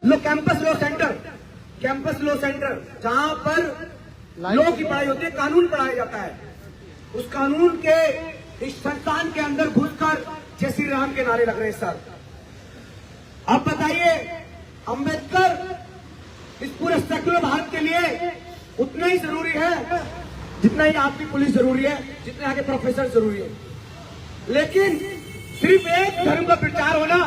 लो campus law centre जहां पर law की पढ़ाई होती है, कानून पढ़ाया जाता है। उस कानून के इस संस्थान के अंदर घुसकर जय श्री राम के नारे लग रहे हैं सर। अब बताइए, अंबेडकर इस पूरे सेक्युलर भारत के लिए उतना ही जरूरी है जितना ही आपकी पुलिस जरूरी है, जितने आगे प्रोफेसर जरूरी है। लेकिन सिर्फ एक धर्म का प्रचार होना,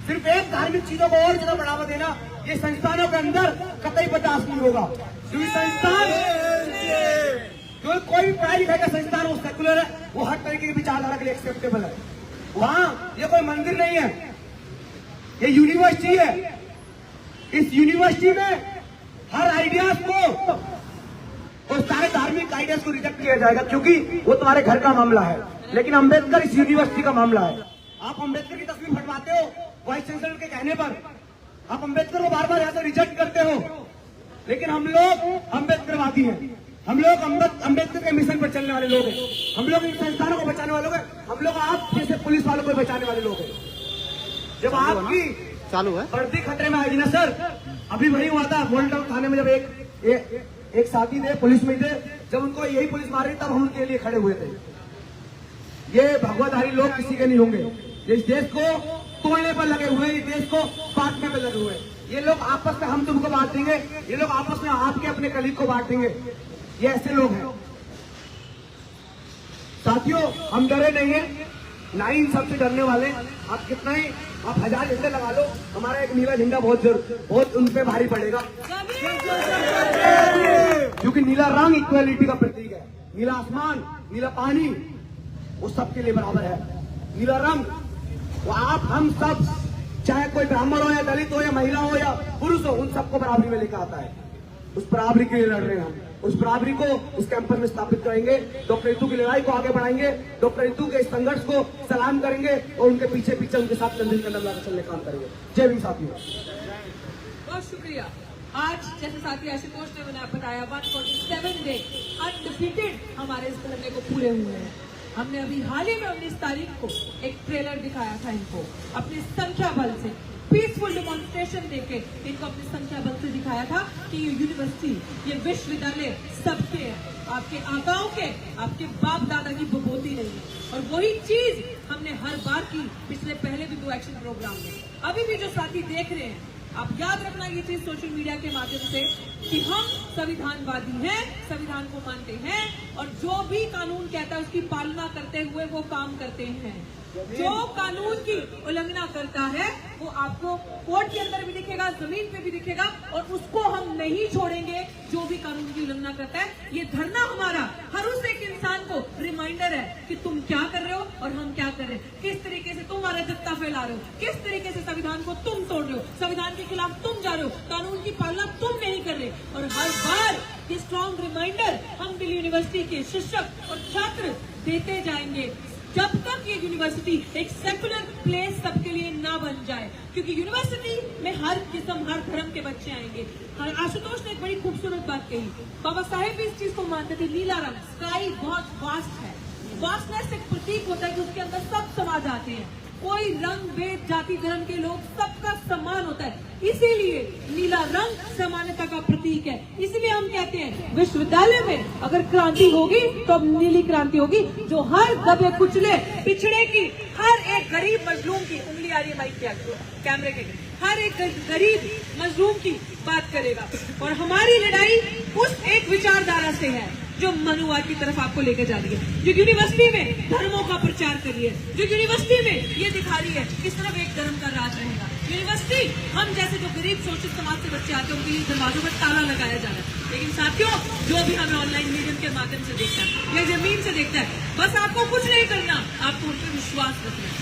सिर्फ एक धार्मिक चीजों को और ज्यादा बढ़ावा देना, ये संस्थानों के अंदर कतई बर्दाश्त नहीं होगा। क्योंकि संस्थान, जो कोई भी पढ़ाई लिखाई का संस्थान हो, सेक्युलर है, वो हर तरीके की विचारधारा के लिए एक्सेप्टेबल है। वहां ये कोई मंदिर नहीं है, ये यूनिवर्सिटी है। इस यूनिवर्सिटी में हर आइडियाज को और सारे धार्मिक आइडियाज को रिजेक्ट किया जाएगा, क्योंकि वो तुम्हारे घर का मामला है। लेकिन अंबेडकर इस यूनिवर्सिटी का मामला है। आप अंबेडकर की तस्वीर फटवाते हो वाइस चांसलर के कहने पर, आप अंबेडकर को बार बार यहाँ से रिजेक्ट करते हो। लेकिन हम लोग अंबेडकरवादी हैं, हम लोग अंबेडकर के मिशन पर चलने वाले लोग हैं, हम लोग इन संस्थानों को बचाने वाले लोग हैं, हम लोग आप जैसे पुलिस वालों को बचाने वाले लोग हैं। जब आपकी चालू है वर्दी खतरे में आएगी ना सर, अभी वही हुआ था गोल्ड टाउन थाने में, जब एक साथी थे पुलिस में थे, जब उनको यही पुलिस मार रही तब हम उनके लिए खड़े हुए थे। ये भगवाधारी लोग किसी के नहीं होंगे, ये इस देश को तोड़ने पर लगे हुए, इस देश को बांटने पर लगे हुए। ये लोग आपस में हम तुमको बांट देंगे, ये लोग आपस में आपके अपने कलीग को बांट देंगे। ये ऐसे लोग हैं साथियों। हम डरे नहीं है, ना ही इन सबसे डरने वाले। आप कितना ही आप 1000 झंडे लगा लो, हमारा एक नीला झंडा बहुत उन पे भारी पड़ेगा, क्योंकि नीला रंग इक्वालिटी का प्रतीक है। नीला आसमान, नीला पानी, वो सबके लिए बराबर है। नीला रंग वो आप हम सब, चाहे कोई ब्राह्मण हो या दलित हो या महिला हो या पुरुष हो, उन सबको बराबरी में लेकर आता है। उस बराबरी के लिए लड़ रहे हैं हम। उस बराबरी को इस कैंपस में स्थापित करेंगे। डॉक्टर रितु की लड़ाई को आगे बढ़ाएंगे, डॉक्टर रितु के संघर्ष को सलाम करेंगे और उनके पीछे पीछे उनके साथ कंधे से कंधा मिलाकर चलने काम करेंगे। जय भीम साथियों। बहुत शुक्रिया। आज जैसे साथी आशुतोष ने बताया 147 डे अनडिफीटेड हमारे इस धरने को पूरे हुए हैं। हमने अभी हाल ही में 19 तारीख को एक ट्रेलर दिखाया था इनको, अपनी संख्या बल से पीसफुल डेमोन्स्ट्रेशन देके इनको अपनी संख्या बल से दिखाया था कि ये यूनिवर्सिटी, ये विश्वविद्यालय सबके है, आपके आकाओं के, आपके बाप दादा की बबोती नहीं है। और वही चीज हमने हर बार की पिछले पहले भी 2 एक्शन प्रोग्राम में। अभी भी जो साथी देख रहे हैं, आप याद रखना ये चीज सोशल मीडिया के माध्यम से कि हम संविधानवादी हैं, संविधान को मानते हैं और जो भी कानून कहता है उसकी पालना करते हुए वो काम करते हैं। जो कानून की उल्लंघना करता है वो आपको कोर्ट के अंदर भी दिखेगा, जमीन पे भी दिखेगा, और उसको हम नहीं छोड़ेंगे जो भी कानून की उल्लंघना करता है। ये धरना हमारा हर उस एक इंसान को रिमाइंडर है कि तुम क्या कर रहे हो और हम क्या कर रहे हैं, किस तरीके से तुम अराजकता फैला रहे हो, किस तरीके से संविधान को तुम तोड़ रहे हो, संविधान के खिलाफ तुम जा रहे हो, कानून की पालना तुम नहीं कर रहे। और हर बार ये स्ट्रॉन्ग रिमाइंडर हम दिल्ली यूनिवर्सिटी के शिक्षक और छात्र देते जाएंगे जब तक ये यूनिवर्सिटी एक सेकुलर प्लेस सबके लिए ना बन जाए। क्योंकि यूनिवर्सिटी में हर किस्म, हर धर्म के बच्चे आएंगे। आशुतोष ने एक बड़ी खूबसूरत बात कही, बाबा साहेब भी इस चीज को मानते थे, नीला रंग, स्काई बहुत वास्ट है। वास्टनेस एक प्रतीक होता है कि उसके अंदर सब समा जाते हैं, कोई रंग भेद जाति धर्म के लोग सबका सम्मान होता है। इसीलिए नीला रंग समानता का प्रतीक है। इसलिए हम कहते हैं विश्वविद्यालय में अगर क्रांति होगी तो अब नीली क्रांति होगी, जो हर दबे कुचले पिछड़े की, हर एक गरीब मजलूम की, उंगली आ रही है माइक के कैमरे के, हर एक गरीब मजलूम की बात करेगा। और हमारी लड़ाई उस एक विचारधारा से है जो मनुवाद की तरफ आपको लेकर जा रही है, जो यूनिवर्सिटी में धर्मों का प्रचार कर रही है, जो यूनिवर्सिटी में ये दिखा रही है कि सिर्फ एक धर्म का राज रहेगा। यूनिवर्सिटी हम जैसे जो गरीब शोषित समाज से बच्चे आते हैं उनके लिए दरवाजों पर ताला लगाया जा रहा है। लेकिन साथियों, जो भी हमें ऑनलाइन मीडियम के माध्यम से देखता है या जमीन से देखता है, बस आपको कुछ नहीं करना, आपको उन पर विश्वास रखना है।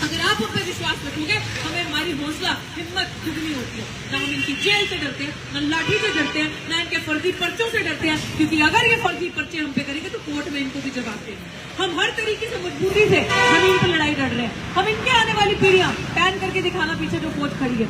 अगर आप उन पर विश्वास रखोगे, हमें हमारी हौसला हिम्मत दुगनी होती है। ना हम इनकी जेल से डरते हैं, ना लाठी से डरते हैं, ना इनके फर्जी पर्चों से डरते हैं, क्योंकि अगर ये फर्जी पर्चे हम पे करेंगे तो कोर्ट में इनको भी जवाब देंगे। हम हर तरीके से मजबूती से जमीन पर लड़ाई लड़ रहे हैं। हम इनके आने वाली पीढ़ियां, पैन करके दिखाना पीछे जो फौज खड़ी है,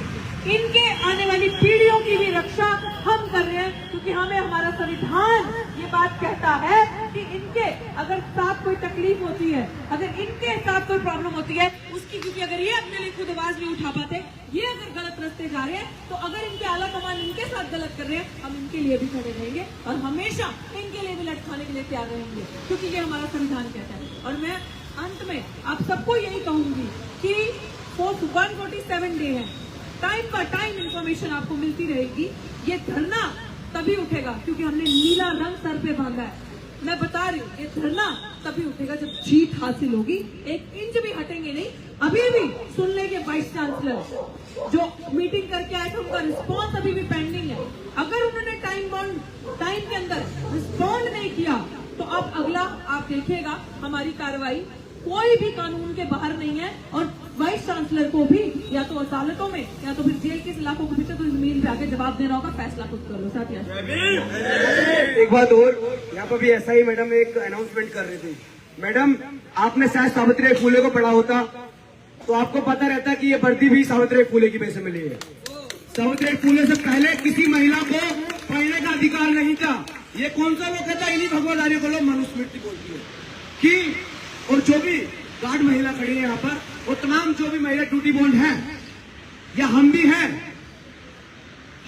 इनके आने वाली पीढ़ियों की भी रक्षा हम कर रहे हैं, क्योंकि हमें हमारा संविधान ये बात कहता है कि इनके अगर साथ कोई तकलीफ होती है, अगर इनके साथ कोई प्रॉब्लम होती है उसकी, क्योंकि अगर ये अपने लिए खुद आवाज नहीं उठा पाते, ये अगर गलत रास्ते जा रहे हैं, तो अगर इनके आला कमान इनके साथ गलत कर रहे हैं, हम इनके लिए भी खड़े रहेंगे और हमेशा इनके लिए भी लटकाने के लिए तैयार रहेंगे, क्योंकि ये हमारा संविधान कहता है। और मैं अंत में आप सबको यही कहूंगी कि 147 डे है, टाइम इंफॉर्मेशन आपको मिलती रहेगी। ये धरना तभी उठेगा क्योंकि हमने नीला रंग सर पे बांधा है। मैं बता रही हूँ, ये धरना तभी उठेगा जब जीत हासिल होगी। 1 इंच भी हटेंगे नहीं। अभी भी सुन लेंगे वाइस चांसलर जो मीटिंग करके आए थे, उनका रिस्पॉन्स अभी भी पेंडिंग है। अगर उन्होंने टाइम के अंदर रिस्पॉन्ड नहीं किया तो अब अगला आप देखिएगा हमारी कार्रवाई कोई भी कानून के बाहर नहीं है। और वाइस चांसलर को भी या तो अदालतों में या तो फिर जेल के इलाकों के पीछे तो जमीन पे आके जवाब देना होगा, फैसला खुद कर लो। साथ एक बात और, यहाँ पर भी ऐसा ही मैडम एक अनाउंसमेंट कर रही थी। मैडम, आपने शायद सावित्री फूले को पढ़ा होता तो आपको पता रहता कि ये वर्दी भी सावित्री फूले की वजह से मिली है। सावित्री फूले से पहले किसी महिला को पढ़ने का अधिकार नहीं था। ये कौन सा लोग कहता है, इन्हीं भगवदारी को लोग मनुस्मृति बोलती है कि, और जो भी गार्ड महिला खड़ी है यहाँ पर, वो तमाम जो भी महिला ड्यूटी बॉन्ड हैं या हम भी हैं,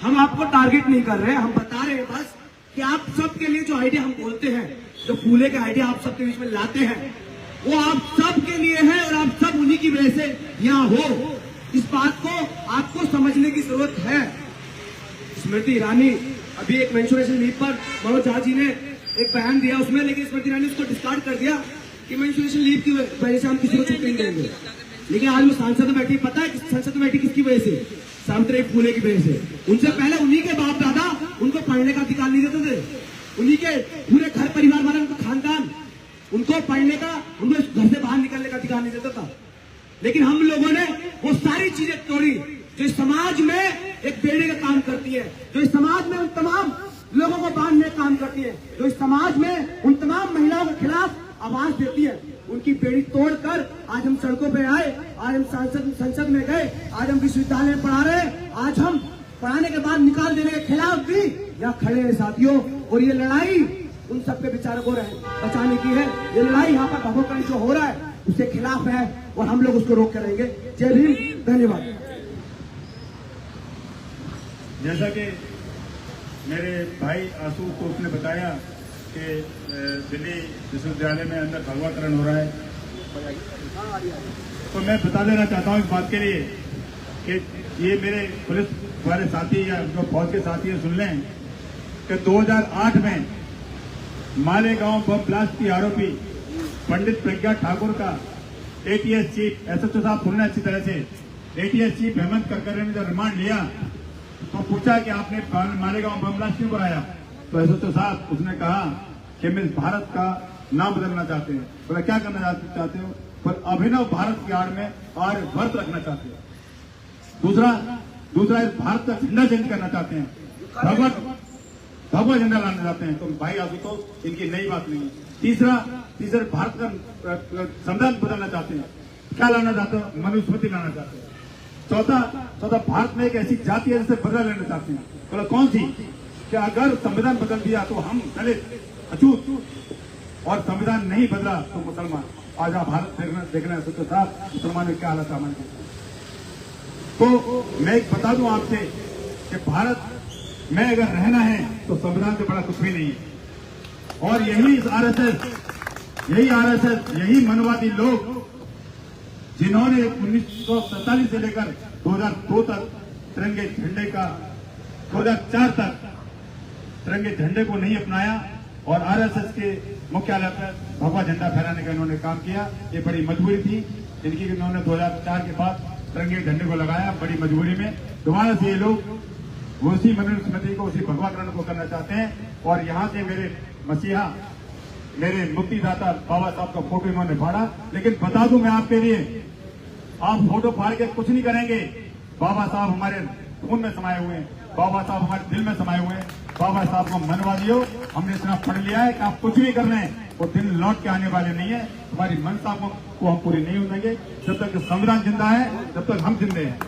हम आपको टारगेट नहीं कर रहे हैं, हम बता रहे हैं बस कि आप सबके लिए जो आइडिया हम बोलते हैं, जो फूले के आइडिया आप सबके बीच में लाते हैं, वो आप सबके लिए है और आप सब उन्हीं की वजह से यहाँ हो। इस बात को आपको समझने की जरूरत है। स्मृति ईरानी अभी एक मेंस्ट्रुएशन लीव पर मनोज झा जी ने एक बयान दिया उसमें, लेकिन स्मृति ईरानी उसको डिस्कार्ड कर दिया कि मेंस्ट्रुएशन लीव की वजह से हम किसी को छुट्टी नहीं देंगे। लेकिन आज वो संसद में बैठी, पता है संसद में बैठी किसकी वजह से? सावित्री फूले की वजह से। उनसे पहले उन्हीं के बाप दादा उनको पढ़ने का अधिकार नहीं देते थे, उन्हीं के पूरे घर परिवार वाले, उनका खानदान उनको पढ़ने का, उनको घर से बाहर निकलने का अधिकार नहीं देता था। लेकिन हम लोगों ने वो सारी चीजें तोड़ी जो समाज में एक बेड़े का काम करती है, जो समाज में उन तमाम लोगों को बांधने का काम करती है, जो समाज में उन तमाम महिलाओं के खिलाफ आवाज देती है। उनकी बेड़ी तोड़कर आज हम सड़कों पे आए, आज हम संसद में गए, आज हम विश्वविद्यालय में पढ़ा रहे, आज हम पढ़ाने के बाद निकाल देने के खिलाफ भी यहाँ खड़े हैं साथियों। और ये लड़ाई उन सबके बेचारों को बचाने की है। ये लड़ाई यहाँ पर भगोकड़ी जो हो रहा है उसके खिलाफ है और हम लोग उसको रोक कर रहेंगे। जय भीम, धन्यवाद। जैसा कि मेरे भाई आशुतोष ने बताया कि दिल्ली विश्वविद्यालय में अंदर भगवाकरण हो रहा है, तो मैं बता देना चाहता हूं इस बात के लिए कि ये मेरे पुलिस वाले साथी या जो फौज के साथी है सुन लें कि 2008 में मालेगांव बम ब्लास्ट की आरोपी पंडित प्रज्ञा ठाकुर का एटीएस चीफ एसएचओ साहब सुनने अच्छी तरह से, एटीएस चीफ हेमंत करकरे ने जब रिमांड लिया तो पूछा कि आपने मालेगांव बम ब्लास्ट क्यों कराया, तो एसएचओ साहब उसने कहा कि मैं भारत का नाम बदलना चाहते हैं। बोला क्या करना चाहते हो? पर अभिनव भारत की आड़ में आर्यवर्त रखना चाहते हैं। दूसरा इस भारत का झंडा चेंज करना चाहते हैं, भगवा झंडा लाना चाहते हैं। तो भाई आशुतोष इनकी नई बात नहीं है। तीसरा भारत का संविधान बदलना चाहते हैं। क्या लाना चाहते हो? मनुस्मृति लाना चाहते हैं। चौथा भारत में एक ऐसी जाति है जिससे बदला लेना चाहते हैं। बोला कौन सी? कि अगर संविधान बदल दिया तो हम दलित अछूत, और संविधान नहीं बदला तो मुसलमान। आज आप भारत देखना है तो साहब मुसलमान में क्या हालत है हमारे। तो मैं एक बता दूं आपसे कि भारत में अगर रहना है तो संविधान से बड़ा कुछ भी नहीं है। और यही आरएसएस, यही मनवादी लोग जिन्होंने 1947 से लेकर 2002 तक तिरंगे झंडे का, 2004 तक तिरंगे झंडे को नहीं अपनाया और आरएसएस के मुख्यालय पर भगवा झंडा फहराने का इन्होंने काम किया। ये बड़ी मजबूरी थी इनकी, इन्होंने 2004 के बाद तिरंगे झंडे को लगाया बड़ी मजबूरी में। दोबारा से ये लोग उसी मनुस्मृति को, उसी भगवाकरण को करना चाहते हैं। और यहाँ से मेरे मसीहा, मेरे मुक्तिदाता बाबा साहब का फोटो इन्होंने फाड़ा। लेकिन बता दूं मैं आपके लिए, आप फोटो फाड़ के कुछ नहीं करेंगे। बाबा साहब हमारे खून में समाये हुए हैं, बाबा साहब हमारे दिल में समाये हुए हैं। बाबा साहब को मनवादियों, हमने इतना पढ़ लिया है कि आप कुछ भी कर लें, वो दिन लौट के आने वाले नहीं है। हमारी मनसा को हम पूरी नहीं होंगे। जब तक संविधान जिंदा है तब तक हम जिंदे हैं।